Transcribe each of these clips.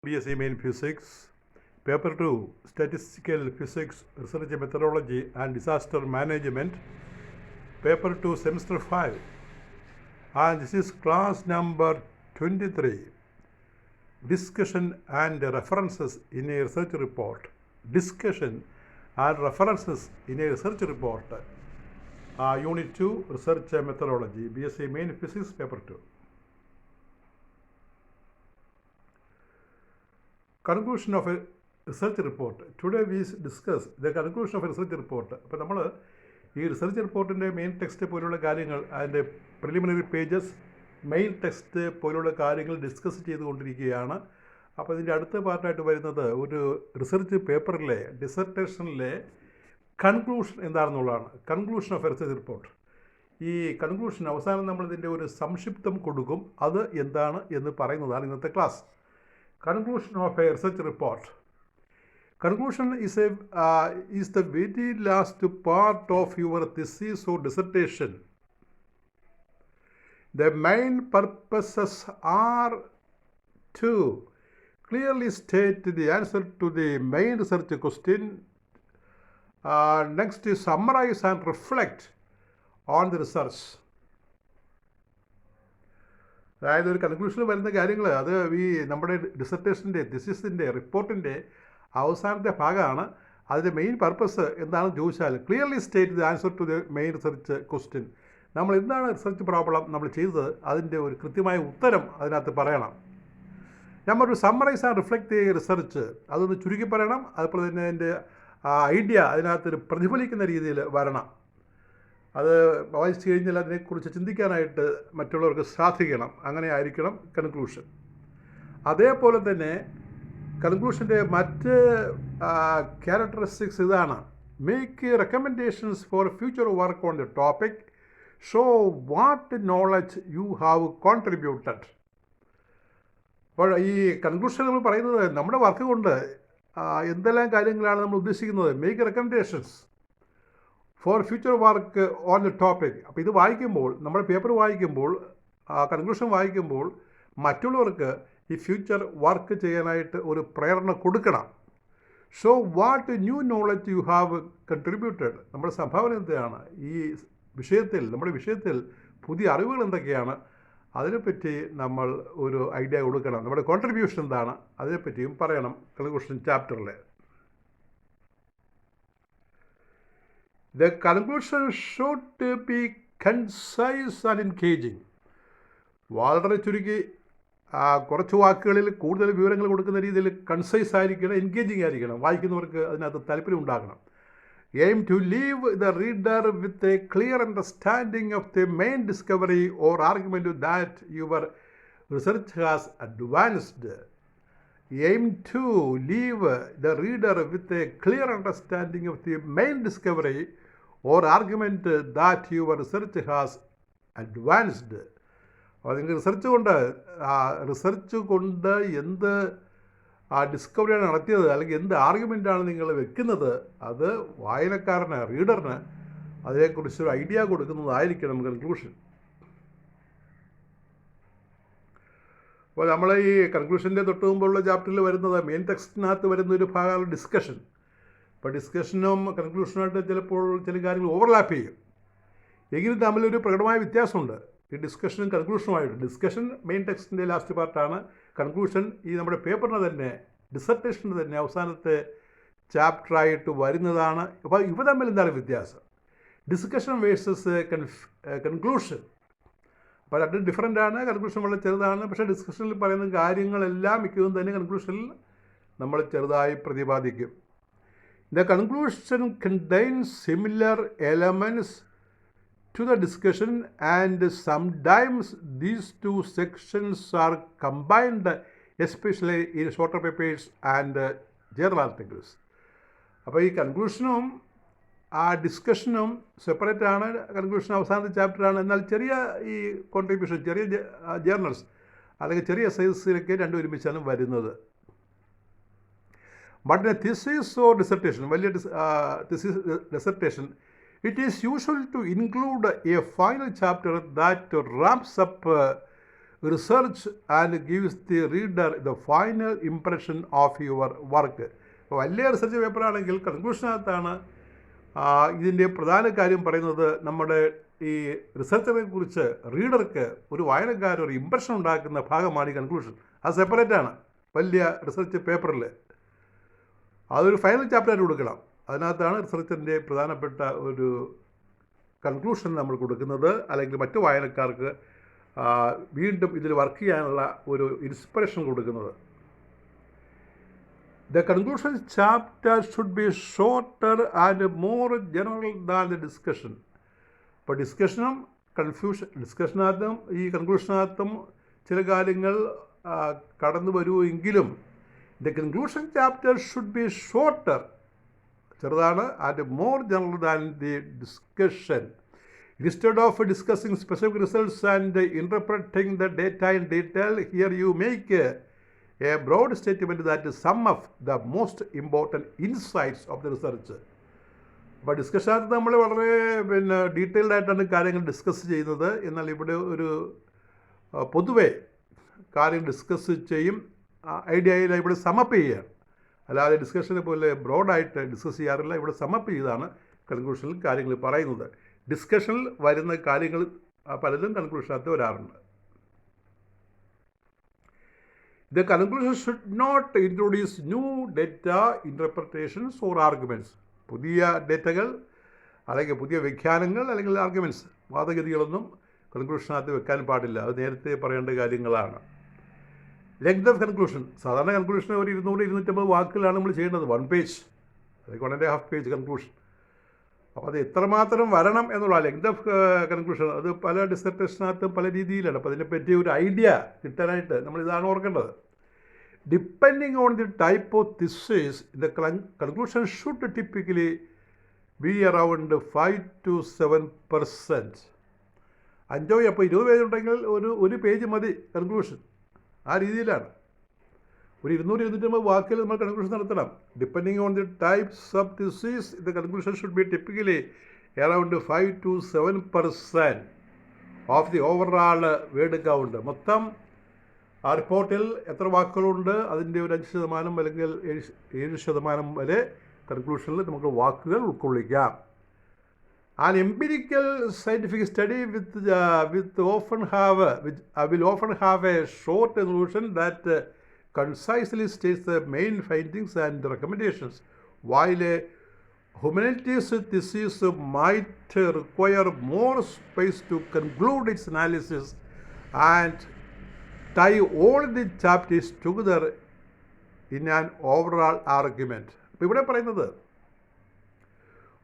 BSc Main Physics, Paper 2, Statistical Physics, Research Methodology and Disaster Management, Paper 2, Semester 5. And this is class number 23. Discussion and references in a research report. Discussion and references in a research report. Unit 2, Research Methodology, BSc Main Physics, Paper 2. Conclusion of a research report. Today we discuss the conclusion of a research report. അപ്പോൾ നമ്മൾ ഈ research റിപ്പോർട്ടിൻ്റെ main text പോലുള്ള കാര്യങ്ങൾ, അതിൻ്റെ preliminary pages, main text പോലുള്ള കാര്യങ്ങൾ discuss ചെയ്തുകൊണ്ടിരിക്കുകയാണ്. അപ്പോൾ ഇതിൻ്റെ അടുത്ത പാർട്ടായിട്ട് വരുന്നത് ഒരു റിസർച്ച് പേപ്പറിലെ ഡിസർട്ടേഷനിലെ കൺക്ലൂഷൻ എന്താണെന്നുള്ളതാണ്. Conclusion of a research report. ഈ കൺക്ലൂഷൻ അവസാനം നമ്മളിതിൻ്റെ ഒരു സംക്ഷിപ്തം കൊടുക്കും. അത് എന്താണ് എന്ന് പറയുന്നതാണ് ഇന്നത്തെ class. Conclusion of a research report. Conclusion is the very last part of your thesis or dissertation. The main purposes are to clearly state the answer to the main research question. Next is summarize and reflect on the research. അതായത് ഒരു കൺക്ലൂഷനിൽ വരുന്ന കാര്യങ്ങൾ അത് ഈ നമ്മുടെ ഡിസർട്ടേഷൻ്റെ, തിസിസിൻ്റെ, റിപ്പോർട്ടിൻ്റെ അവസാനത്തെ ഭാഗമാണ്. അതിൻ്റെ മെയിൻ പർപ്പസ് എന്താണെന്ന് ചോദിച്ചാൽ clearly state the answer to the main research question. നമ്മൾ എന്താണ് റിസർച്ച് പ്രോബ്ലം നമ്മൾ ചെയ്തത്, അതിൻ്റെ ഒരു കൃത്യമായ ഉത്തരം അതിനകത്ത് പറയണം. നമ്മളൊരു സമ്മറൈസ് ആൻഡ് റിഫ്ലക്റ്റ് ചെയ്യുക റിസർച്ച്, അതൊന്ന് ചുരുക്കി പറയണം. അതുപോലെ തന്നെ അതിൻ്റെ ഐഡിയ അതിനകത്തൊരു പ്രതിഫലിക്കുന്ന രീതിയിൽ വരണം. അത് വായിച്ചു കഴിഞ്ഞാൽ അതിനെക്കുറിച്ച് ചിന്തിക്കാനായിട്ട് മറ്റുള്ളവർക്ക് സാധിക്കണം. അങ്ങനെ ആയിരിക്കണം കൺക്ലൂഷൻ. അതേപോലെ തന്നെ കൺക്ലൂഷൻ്റെ മറ്റ് ക്യാരക്ടറിസ്റ്റിക്സ് ഇതാണ്: make recommendations for future work on the topic, show what knowledge you have contributed. അപ്പോൾ ഈ കൺക്ലൂഷൻ നമ്മൾ പറയുന്നത് നമ്മുടെ വർക്ക് കൊണ്ട് എന്തെല്ലാം കാര്യങ്ങളാണ് നമ്മൾ ഉദ്ദേശിക്കുന്നത്. Make recommendations for future work on the topic. അപ്പോൾ ഇത് വായിക്കുമ്പോൾ, നമ്മുടെ പേപ്പർ വായിക്കുമ്പോൾ, കൺക്ലൂഷൻ വായിക്കുമ്പോൾ മറ്റുള്ളവർക്ക് ഈ ഫ്യൂച്ചർ വർക്ക് ചെയ്യാനായിട്ട് ഒരു പ്രേരണ കൊടുക്കണം. Show what new knowledge you have contributed. നമ്മുടെ സംഭാവന എന്താണ് ഈ വിഷയത്തിൽ, നമ്മുടെ വിഷയത്തിൽ പുതിയ അറിവുകൾ എന്തൊക്കെയാണ്, അതിനെപ്പറ്റി നമ്മൾ ഒരു ഐഡിയ കൊടുക്കണം. നമ്മുടെ കോൺട്രിബ്യൂഷൻ എന്താണ്, അതിനെപ്പറ്റിയും പറയണം കൺക്ലൂഷൻ ചാപ്റ്ററിൽ. The conclusion should be concise and engaging. വളരെ ചുരുക്കി കുറച്ച് വാക്കുകളിൽ കൂടുതൽ വിവരങ്ങൾ കൊടുക്കുന്ന രീതിയിൽ കൺസൈസ് ആയിരിക്കണം, എൻഗേജിങ് ആയിരിക്കണം. വായിക്കുന്നവർക്ക് അതിനകത്ത് താല്പര്യം ഉണ്ടാകണം. Aim to leave the reader with a clear understanding of the main discovery or argument that your research has advanced. Aim to leave the reader with a clear understanding of the main discovery or argument that your research has advanced. അപ്പോൾ നിങ്ങൾ research കൊണ്ട് എന്ത് ഡിസ്കവറിയാണ് നടത്തിയത്, അല്ലെങ്കിൽ എന്ത് ആർഗ്യുമെൻ്റാണ് നിങ്ങൾ വെക്കുന്നത്, അത് വായനക്കാരന്, റീഡറിന് അതിനെക്കുറിച്ചൊരു ഐഡിയ കൊടുക്കുന്നതായിരിക്കണം കൺക്ലൂഷൻ. അപ്പോൾ നമ്മൾ ഈ കൺക്ലൂഷൻ്റെ തൊട്ട് മുമ്പുള്ള ചാപ്റ്ററിൽ വരുന്നത് മെയിൻ ടെക്സ്റ്റിനകത്ത് വരുന്ന ഒരു ഭാഗമാണ് ഡിസ്കഷൻ. അപ്പോൾ ഡിസ്കഷനും കൺക്ലൂഷനുമായിട്ട് ചിലപ്പോൾ ചില കാര്യങ്ങൾ ഓവർലാപ്പ് ചെയ്യും. എങ്കിലും തമ്മിലൊരു പ്രകടമായ വ്യത്യാസമുണ്ട് ഈ ഡിസ്കഷനും കൺക്ലൂഷനുമായിട്ട്. ഡിസ്കഷൻ മെയിൻ ടെക്സ്റ്റിൻ്റെ ലാസ്റ്റ് പാർട്ടാണ്. കൺക്ലൂഷൻ ഈ നമ്മുടെ പേപ്പറിന് തന്നെ, ഡിസർട്ടേഷന് തന്നെ അവസാനത്തെ ചാപ്റ്ററായിട്ട് വരുന്നതാണ്. അപ്പോൾ ഇവ തമ്മിൽ എന്താണ് വ്യത്യാസം? Discussion versus conclusion. അപ്പോൾ രണ്ടും ഡിഫറൻ്റ് ആണ്. കൺക്ലൂഷൻ വളരെ ചെറുതാണ്. പക്ഷേ ഡിസ്കഷനിൽ പറയുന്ന കാര്യങ്ങളെല്ലാം മിക്കതും തന്നെ കൺക്ലൂഷനിൽ നമ്മൾ ചെറുതായി പ്രതിപാദിക്കും. The conclusion contains similar elements to the discussion, and sometimes these two sections are combined, especially in shorter papers and journal articles. അപ്പോൾ ഈ കൺക്ലൂഷനും ഡിസ്കഷനും സെപ്പറേറ്റ് ആണ്. കൺക്ലൂഷൻ അവസാനത്തെ ചാപ്റ്ററാണ്. എന്നാൽ ചെറിയ ഈ കോൺട്രിബ്യൂഷൻ, ചെറിയ ജേർണൽസ് അല്ലെങ്കിൽ ചെറിയ സൈസിലൊക്കെ രണ്ടും ഒരുമിച്ചാണ് വരുന്നത്. But in a thesis or dissertation, വലിയ thesis dissertation, it is usual to include a final chapter that wraps up research and gives the reader the final impression of your work. ഇപ്പോൾ വലിയ research പേപ്പറാണെങ്കിൽ കൺക്ലൂഷനകത്താണ് ഇതിൻ്റെ പ്രധാന കാര്യം പറയുന്നത്. നമ്മുടെ ഈ റിസർച്ചിനെ കുറിച്ച് റീഡർക്ക് ഒരു വായനക്കാരൻ ഒരു ഇമ്പ്രഷൻ ഉണ്ടാക്കുന്ന ഭാഗമാണ് ഈ കൺക്ലൂഷൻ. അത് സെപ്പറേറ്റാണ് വലിയ റിസർച്ച് പേപ്പറിൽ. അതൊരു ഫൈനൽ ചാപ്റ്ററായിട്ട് കൊടുക്കണം. അതിനകത്താണ് റിസർച്ചിൻ്റെ പ്രധാനപ്പെട്ട ഒരു കൺക്ലൂഷൻ നമ്മൾ കൊടുക്കുന്നത്, അല്ലെങ്കിൽ മറ്റു വായനക്കാർക്ക് വീണ്ടും ഇതിൽ വർക്ക് ചെയ്യാനുള്ള ഒരു ഇൻസ്പിറേഷൻ കൊടുക്കുന്നത്. The conclusion chapter should be shorter and more general than the discussion. ഇപ്പോൾ ഡിസ്കഷനകത്തും ഈ കൺക്ലൂഷനകത്തും ചില കാര്യങ്ങൾ കടന്നു വരുമെങ്കിലും the conclusion chapter should be shorter, ചെറുതാണ്, and more general than the discussion. Instead of discussing specific results and interpreting the data in detail, here you make a broad statement that is sum of the most important insights of the research. അപ്പോൾ ഡിസ്കഷനകത്ത് നമ്മൾ വളരെ detailed ആയിട്ടാണ് കാര്യങ്ങൾ discuss ചെയ്യുന്നത്. എന്നാൽ ഇവിടെ ഒരു പൊതുവെ കാര്യം ഡിസ്കസ് ചെയ്യും, ഐഡിയയിൽ ഇവിടെ സമപ്പ് ചെയ്യുകയാണ്. അല്ലാതെ ഡിസ്കഷനെ പോലെ ബ്രോഡായിട്ട് ഡിസ്കസ് ചെയ്യാറില്ല. ഇവിടെ സമപ്പ് ചെയ്താണ് കൺക്ലൂഷനിൽ കാര്യങ്ങൾ പറയുന്നത്. ഡിസ്കഷനിൽ വരുന്ന കാര്യങ്ങൾ പലതും കൺക്ലൂഷനകത്ത് വരാറുണ്ട്. The conclusion should not introduce new data, interpretations or arguments. പുതിയ ഡേറ്റകൾ അല്ലെങ്കിൽ പുതിയ വ്യാഖ്യാനങ്ങൾ അല്ലെങ്കിൽ ആർഗ്യുമെൻറ്റ്സ്, വാദഗതികളൊന്നും കൺക്ലൂഷനകത്ത് വെക്കാൻ പാടില്ല. അത് നേരത്തെ പറയേണ്ട കാര്യങ്ങളാണ്. ലെങ്ത് ഓഫ് കൺക്ലൂഷൻ, സാധാരണ കൺക്ലൂഷൻ ഒരു 200-250 വാക്കുകളാണ് നമ്മൾ ചെയ്യുന്നത്. 1 പേജ് അല്ലെങ്കിൽ 1.5 പേജ് കൺക്ലൂഷൻ. അപ്പോൾ അത് എത്രമാത്രം വരണം എന്നുള്ള ലെങ്ത് ഓഫ് കൺക്ലൂഷൻ അത് പല ഡിസർട്ടേഷനകത്തും പല രീതിയിലാണ്. അപ്പോൾ അതിനെപ്പറ്റി ഒരു ഐഡിയ കിട്ടാനായിട്ട് നമ്മൾ ഇതാണ് ഓർക്കേണ്ടത്. Depending on the type of thesis, the conclusion should typically B around 5 to 7%. 5 അപ്പോൾ 20 പേജ് ഉണ്ടെങ്കിൽ ഒരു പേജ് മതി കൺക്ലൂഷൻ. ആ രീതിയിലാണ്. ഒരു 200-250 വാക്കിൽ നമ്മൾ കൺക്ലൂഷൻ നടത്തണം. Depending on the types of thesis, the conclusion should be typically around 5 to 7% of the overall word count. മൊത്തം ആ റിപ്പോർട്ടിൽ എത്ര വാക്കുകളുണ്ട് അതിൻ്റെ ഒരു 5% അല്ലെങ്കിൽ 7% വരെ കൺക്ലൂഷനിൽ നമുക്ക് വാക്കുകൾ ഉൾക്കൊള്ളിക്കാം. An empirical scientific study will often have a short conclusion that concisely states the main findings and recommendations, while a humanities thesis might require more space to conclude its analysis and tie all the chapters together in an overall argument. ഇപ്പോൾ ഇവിടെ പറയുന്നത്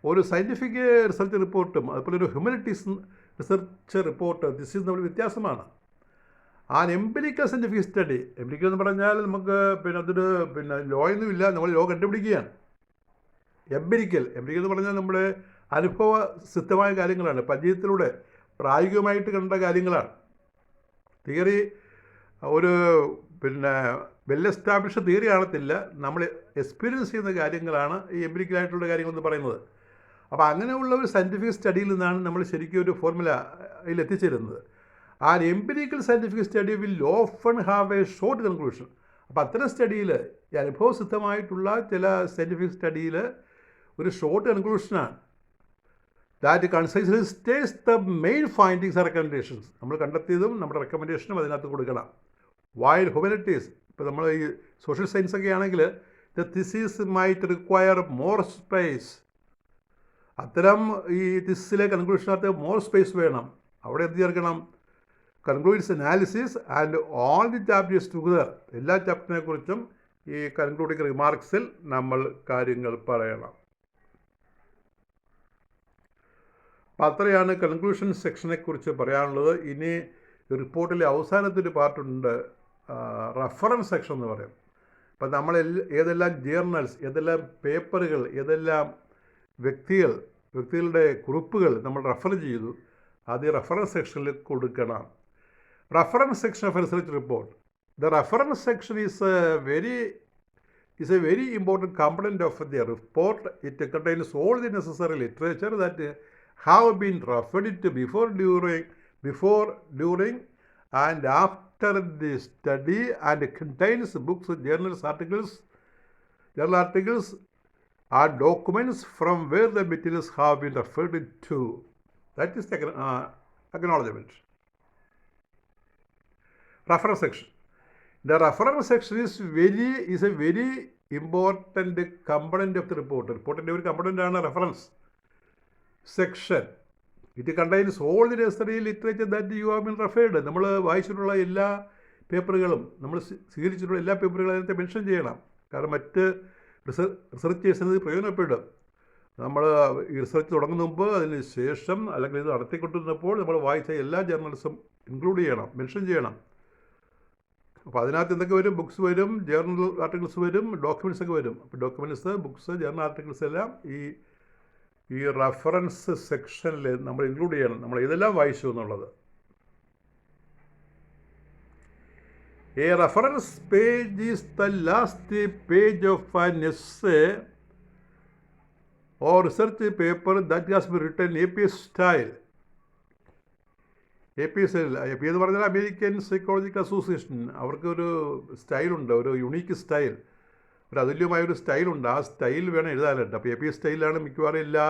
ഒരു scientific research റിപ്പോർട്ടും അതുപോലെ ഒരു humanities research report this തമ്മിൽ വ്യത്യാസമാണ്. ആ എംപിരിക്കൽ സയൻറ്റിഫിക് സ്റ്റഡി, എംപിരിക്കൽ എന്ന് പറഞ്ഞാൽ നമുക്ക് അതൊരു ലോയൊന്നുമില്ല, നമ്മൾ ലോ കണ്ടുപിടിക്കുകയാണ്. എംപിരിക്കൽ എന്ന് പറഞ്ഞാൽ നമ്മുടെ അനുഭവ സിദ്ധമായ കാര്യങ്ങളാണ്, പരിചയത്തിലൂടെ പ്രായോഗികമായിട്ട് കണ്ട കാര്യങ്ങളാണ്. തിയറി ഒരു വെൽ എസ്റ്റാബ്ലിഷ്ഡ് തിയറി കാണത്തില്ല, നമ്മൾ എക്സ്പീരിയൻസ് ചെയ്യുന്ന കാര്യങ്ങളാണ് ഈ എംപിരിക്കലായിട്ടുള്ള കാര്യങ്ങളെന്ന് പറയുന്നത്. അപ്പോൾ അങ്ങനെയുള്ള ഒരു സയൻറ്റിഫിക് സ്റ്റഡിയിൽ നിന്നാണ് നമ്മൾ ശരിക്കും ഒരു ഫോർമുലയിൽ എത്തിച്ചേരുന്നത്. ആ empirical scientific study will often have a short conclusion. അപ്പോൾ അത്തരം സ്റ്റഡിയിൽ ഈ അനുഭവസിദ്ധമായിട്ടുള്ള ചില സയൻറ്റിഫിക് സ്റ്റഡിയിൽ ഒരു ഷോർട്ട് കൺക്ലൂഷനാണ്. That concisely states the main findings and recommendations. നമ്മൾ കണ്ടെത്തിയതും നമ്മുടെ റെക്കമെൻഡേഷനും അതിനകത്ത് കൊടുക്കണം. വൈൽ ഹ്യൂമാനിറ്റീസ്, ഇപ്പോൾ നമ്മൾ ഈ സോഷ്യൽ സയൻസ് ഒക്കെ ആണെങ്കിൽ the thesis might require more space. അത്തരം ഈ തിസിസിലെ കൺക്ലൂഷനകത്ത് മോർ സ്പേസ് വേണം. അവിടെ എന്ത് ചേർക്കണം? Concludes analysis and all the chapters together. എല്ലാ ചാപ്റ്ററിനെ കുറിച്ചും ഈ കൺക്ലൂഡിങ് റിമാർക്സിൽ നമ്മൾ കാര്യങ്ങൾ പറയണം. അപ്പം അത്രയാണ് കൺക്ലൂഷൻ സെക്ഷനെ കുറിച്ച് പറയാനുള്ളത്. ഇനി റിപ്പോർട്ടിലെ അവസാനത്തൊരു പാർട്ടുണ്ട്, റെഫറൻസ് സെക്ഷൻ എന്ന് പറയും. അപ്പം നമ്മൾ ഏതെല്ലാം ജേർണൽസ്, ഏതെല്ലാം പേപ്പറുകൾ, ഏതെല്ലാം വ്യക്തികളുടെ കുറിപ്പുകൾ നമ്മൾ റെഫർ ചെയ്തു, അത് റെഫറൻസ് സെക്ഷനിൽ കൊടുക്കണം. Reference section of a research report. The reference section is a very important component of the report. It contains all the necessary literature that have been referred to before, during, and after the study and contains books, journal articles are documents from where the materials have been referred to. That is the acknowledgement. Reference section. The reference section is a very important component of the report. Reportൻ്റെ ഒരു component ആണ് reference section. It contains all the necessary literature that you have been referred. നമ്മൾ വായിച്ചിട്ടുള്ള എല്ലാ പേപ്പറുകളും, നമ്മൾ സ്വീകരിച്ചിട്ടുള്ള എല്ലാ പേപ്പറുകളും അതിനകത്ത് മെൻഷൻ ചെയ്യണം. കാരണം മറ്റ് റിസർച്ചേഴ്സിന് പ്രയോജനപ്പെടും. നമ്മൾ ഈ റിസർച്ച് തുടങ്ങുന്ന മുമ്പ്, അതിന് ശേഷം, അല്ലെങ്കിൽ ഇത് നടത്തിക്കൊണ്ടിരുന്നപ്പോൾ നമ്മൾ വായിച്ച എല്ലാ ജേർണൽസും ഇൻക്ലൂഡ് ചെയ്യണം, മെൻഷൻ ചെയ്യണം. അപ്പോൾ അതിനകത്ത് എന്തൊക്കെ വരും? ബുക്സ് വരും, ജേർണൽ ആർട്ടിക്കിൾസ് വരും, ഡോക്യുമെൻറ്റ്സ് ഒക്കെ വരും. അപ്പോൾ ഡോക്യുമെൻറ്റ്സ്, ബുക്സ്, ജേർണൽ ആർട്ടിക്കിൾസ് എല്ലാം ഈ റെഫറൻസ് സെക്ഷനിൽ നമ്മൾ ഇൻക്ലൂഡ് ചെയ്യണം, നമ്മൾ ഇതെല്ലാം വായിച്ചു എന്നുള്ളത്. A reference page is the last page of an essay or research paper that has been written APA style. APA എന്ന് പറഞ്ഞാൽ അമേരിക്കൻ സൈക്കോളജിക്കൽ അസോസിയേഷൻ, അവർക്കൊരു സ്റ്റൈലുണ്ട്, ഒരു യുണീക്ക് സ്റ്റൈൽ, ഒരു അതുല്യമായൊരു സ്റ്റൈലുണ്ട്. ആ സ്റ്റൈൽ വേണം എഴുതാനായിട്ട്. അപ്പോൾ APA സ്റ്റൈലാണ് മിക്കവാറും എല്ലാ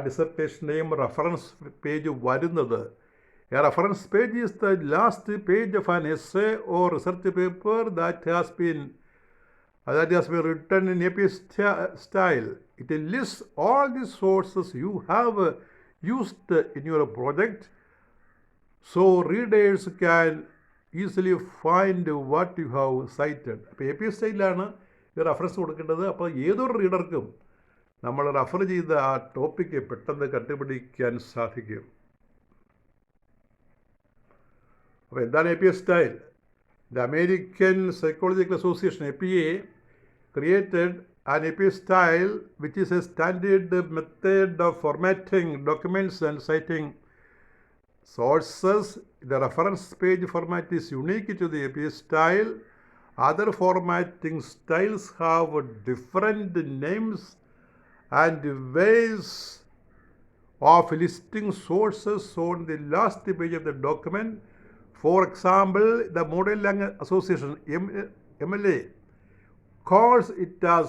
ഡിസർട്ടേഷൻ്റെയും റെഫറൻസ് പേജ് വരുന്നത്. A reference page is the last page of an essay or research paper that has been written in APA style. It lists all the sources you have used in your project, so readers can easily find what you have cited. അപ്പോൾ APA സ്റ്റൈലിലാണ് ഈ reference കൊടുക്കേണ്ടത്. അപ്പോൾ ഏതൊരു റീഡർക്കും നമ്മൾ refer ചെയ്ത ആ topic പെട്ടെന്ന് കണ്ടുപിടിക്കാൻ സാധിക്കും. അപ്പോൾ എന്താണ് APA style? The American Psychological Association, APA, created an APA style, which is a standard method of formatting documents and citing sources. The reference page format is unique to the APA style. Other formatting styles have different names and ways of listing sources on the last page of the document. For example, the Model Language Association, MLA, calls it as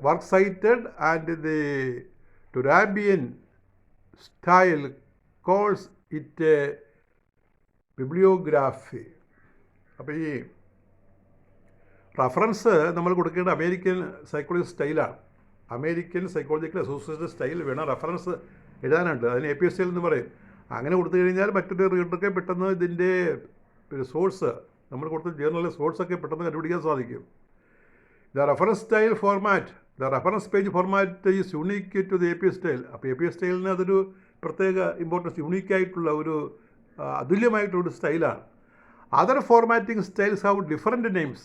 works cited, and the Turabian style calls it a bibliography. അപ്പോൾ ഈ reference നമ്മൾ കൊടുക്കേണ്ട American psychology സ്റ്റൈലാണ്. American psychological association style വേണം reference എഴുതാനുണ്ട്. അതിന് APA style എന്ന് പറയും. അങ്ങനെ കൊടുത്തു കഴിഞ്ഞാൽ മറ്റൊരു റീഡർക്ക് പെട്ടെന്ന് ഇതിൻ്റെ സോഴ്സ്, നമ്മൾ കൊടുത്ത ജേർണലിലെ സോഴ്സൊക്കെ പെട്ടെന്ന് കണ്ടുപിടിക്കാൻ സാധിക്കും. The reference style format, the reference page format is unique to the APA style. അപ്പോൾ APA സ്റ്റൈലിന് അതൊരു പ്രത്യേക ഇമ്പോർട്ടൻസ്, യുണീക്കായിട്ടുള്ള ഒരു അതുല്യമായിട്ടുള്ളൊരു സ്റ്റൈലാണ്. Other formatting styles have different names.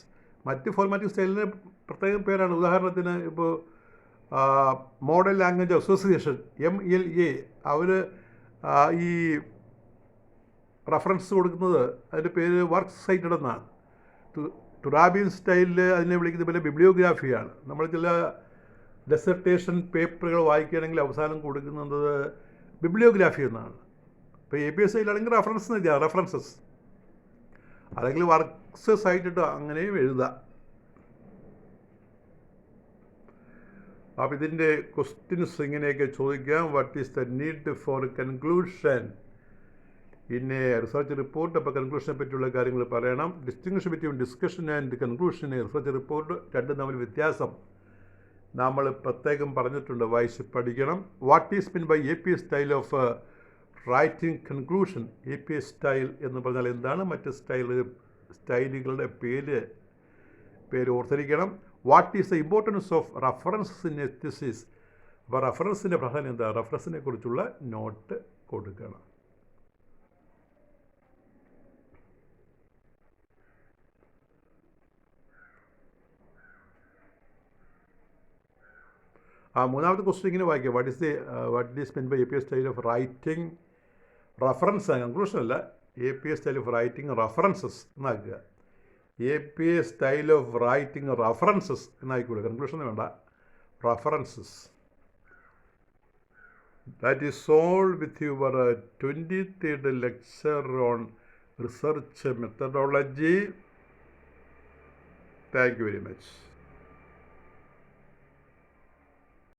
മറ്റ് ഫോർമാറ്റിംഗ് സ്റ്റൈലിന് പ്രത്യേക പേരാണ്. ഉദാഹരണത്തിന് ഇപ്പോൾ മോഡൽ ലാംഗ്വേജ് അസോസിയേഷൻ, MLA, അവർ ഈ റഫറൻസ് കൊടുക്കുന്നത് അതിൻ്റെ പേര് വർക്ക് സൈറ്റഡ് എന്നാണ്. ടുറാബിയൻ സ്റ്റൈലിൽ അതിനെ വിളിക്കുന്ന പോലെ ബിബ്ലിയോഗ്രാഫിയാണ്. നമ്മൾ ചില ഡെസർട്ടേഷൻ പേപ്പറുകൾ വായിക്കുകയാണെങ്കിൽ അവസാനം കൊടുക്കുന്നത് ബിബ്ലിയോഗ്രാഫി എന്നാണ്. ഇപ്പോൾ APA സ്റ്റൈലാണെങ്കിൽ റഫറൻസ് എന്ന് എഴുതാം, റഫറൻസസ്, അല്ലെങ്കിൽ വർക്ക്സ് സൈറ്റഡ് അങ്ങനെയും എഴുതാം. അപ്പോൾ ഇതിൻ്റെ ക്വസ്റ്റ്യൻസ് ഇങ്ങനെയൊക്കെ ചോദിക്കാം. What is the need for conclusion in a research report? അപ്പോൾ കൺക്ലൂഷനെ പറ്റിയുള്ള കാര്യങ്ങൾ പറയണം. Distinction between discussion and conclusion in research report, രണ്ടും തമ്മിൽ വ്യത്യാസം നമ്മൾ പ്രത്യേകം പറഞ്ഞിട്ടുണ്ട്, വായിച്ച് പഠിക്കണം. What is mean by APA style of writing conclusion? APA style എന്ന് പറഞ്ഞാൽ എന്താണ്? മറ്റ് സ്റ്റൈലുകളുടെ പേര് ഓർത്തിരിക്കണം. What is the importance of references in a thesis? അപ്പോൾ റഫറൻസിൻ്റെ പ്രാധാന്യം എന്താ? റഫറൻസിനെ കുറിച്ചുള്ള നോട്ട് കൊടുക്കണം. മൂന്നാമത്തെ ക്വസ്റ്റ്യൻ ഇങ്ങനെ വായിക്കുക. What is mean by APA style of writing reference? Conclusion അല്ല, APA style of writing references എന്നാക്കുക. APA style of writing references എന്നായിക്കൂടെ, കൺക്ലൂഷൻ വേണ്ട, references. That is all with your 23rd lecture on research methodology. Thank you very much.